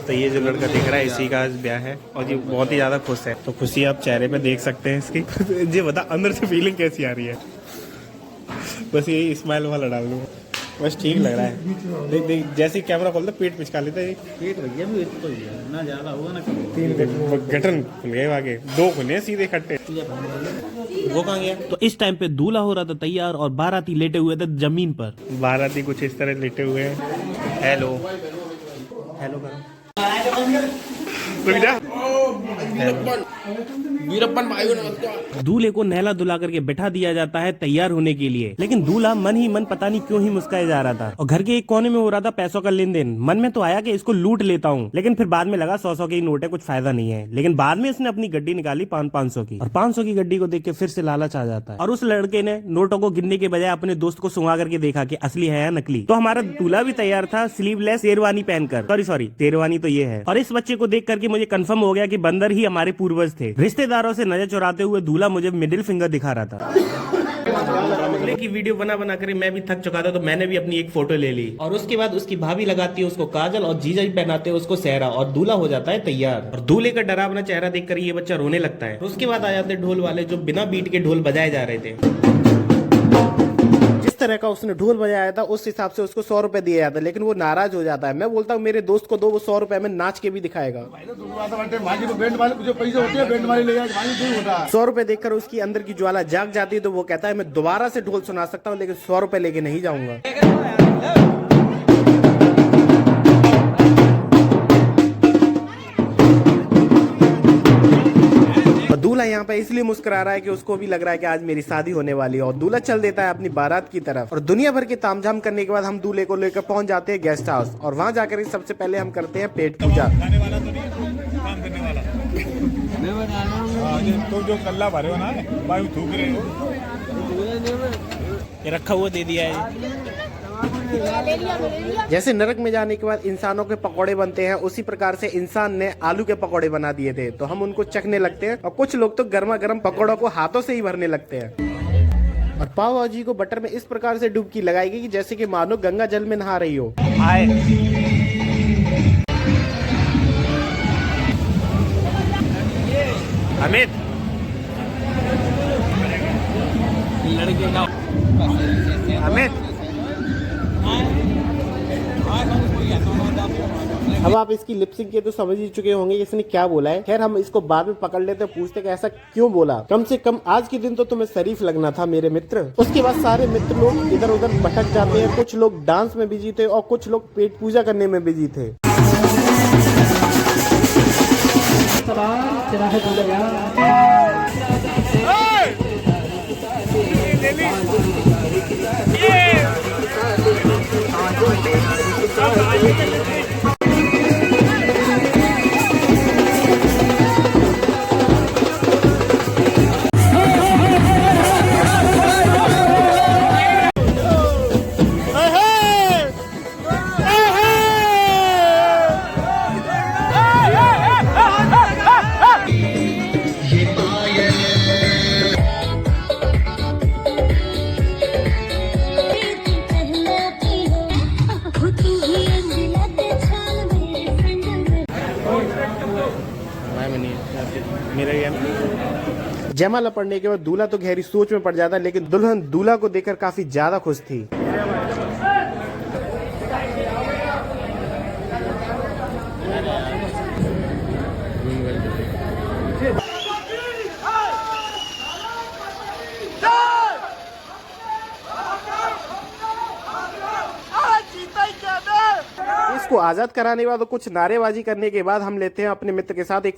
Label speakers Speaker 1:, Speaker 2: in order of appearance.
Speaker 1: तो ये जो लड़का दिख रहा है इसी का आज ब्याह है और ये बहुत ही ज्यादा खुश है। तो खुशी आप चेहरे पे देख सकते हैं इसकी। ये बता अंदर से फीलिंग कैसी आ रही है? बस यही स्माइल वाला डाल दूँ, बस ठीक लग रहा है। देख देख जैसे कैमरा खोलता पेट पिचका लेता है।
Speaker 2: पेट भैया भी तो ही है ना, ज्यादा होगा ना।
Speaker 1: 3 गठन खुल गए, आगे 2 खुले सीधे इकट्ठे। वो कहाँ गया?
Speaker 3: तो इस टाइम पे दूल्हा हो रहा था तैयार और बाराती लेटे हुए थे जमीन पर।
Speaker 1: बाराती कुछ इस तरह लेटे हुए हैं। हेलो हेलो करो। रुक जा।
Speaker 3: दूल्हे को नहला धुला करके बैठा दिया जाता है तैयार होने के लिए, लेकिन दूल्हा मन ही मन पता नहीं क्यों ही मुस्कुराया जा रहा था और घर के एक कोने में हो रहा था पैसों का लेन देन। मन में तो आया कि इसको लूट लेता हूँ, लेकिन फिर बाद में लगा 100 के ही नोट है, कुछ फायदा नहीं है। लेकिन बाद में उसने अपनी गड्डी निकाली 500 की, और 500 की गड्डी को देख के फिर से लालच आ जाता है और उस लड़के ने नोटों को गिनने के बजाय अपने दोस्त को सुंगा करके देखा कि असली है या नकली। तो हमारा दूल्हा भी तैयार था स्लीवलेस शेरवानी पहनकर, सॉरी शेरवानी तो ये है। और इस बच्चे को देख करके मुझे कंफर्म हो गया कि बंदर ही हमारे पूर्वज थे। रिश्तेदारों से नजर चुराते हुए दूल्हा मुझे मिडिल फिंगर दिखा रहा था। की वीडियो बना बना कर मैं भी थक चुका था, तो मैंने भी अपनी एक फोटो ले ली और उसके बाद उसकी भाभी लगाती है उसको काजल और जीजा जी पहनाते हैं उसको सेहरा और दूल्हा हो जाता है तैयार। और दूल्हे का डरावना चेहरा देखकर ये बच्चा रोने लगता है। उसके बाद आ जाते ढोल वाले जो बिना बीट के ढोल बजाए जा रहे थे। तरह का उसने ढोल बजाया था उस हिसाब से उसको 100 रुपए दिया जाता है, लेकिन वो नाराज हो जाता है। मैं बोलता हूँ मेरे दोस्त को दो, वो 100 रुपए में नाच के भी दिखाएगा। 100 रुपए देखकर उसकी अंदर की ज्वाला जाग जाती है, तो वो कहता है मैं दोबारा से ढोल सुना सकता हूँ, लेकिन 100 रुपए लेके नहीं जाऊंगा। दूल्हा यहाँ पे इसलिए मुस्कुरा रहा है कि उसको भी लग रहा है कि आज मेरी शादी होने वाली है। और दूल्हा चल देता है अपनी बारात की तरफ और दुनिया भर के तामझाम करने के बाद हम दूल्हे को लेकर पहुंच जाते हैं गेस्ट हाउस और वहां जाकर सबसे पहले हम करते हैं पेट पूजा।
Speaker 4: तो जो कल्ला भरे हो ना भाई थूक रहे हो,
Speaker 1: ये रखा हुआ दे दिया है।
Speaker 3: जैसे नरक में जाने के बाद इंसानों के पकौड़े बनते हैं, उसी प्रकार से इंसान ने आलू के पकौड़े बना दिए थे। तो हम उनको चखने लगते हैं और कुछ लोग तो गर्मा गर्म पकौड़ों को हाथों से ही भरने लगते हैं। और पाव भाजी को बटर में इस प्रकार से डुबकी लगाएगी कि जैसे कि मानो गंगा जल में नहा रही हो।
Speaker 1: अमित
Speaker 2: लड़के का
Speaker 1: अमित
Speaker 3: अब आप इसकी लिपसिंग के तो समझ ही चुके होंगे इसने क्या बोला है। खैर हम इसको बाद में पकड़ लेते हैं, पूछते कि ऐसा क्यों बोला। कम से कम आज के दिन तो तुम्हें शरीफ लगना था मेरे मित्र। उसके बाद सारे मित्र लोग इधर उधर भटक जाते हैं। कुछ लोग डांस में बिजी थे और कुछ लोग पेट पूजा करने में बिजी थे। जयमाला पड़ने के बाद दूल्हा तो गहरी सोच में पड़ जाता है, लेकिन दुल्हन दूल्हा को देखकर काफी ज्यादा खुश थी। इसको आजाद कराने के बाद कुछ नारेबाजी करने के बाद हम लेते हैं अपने मित्र के साथ एक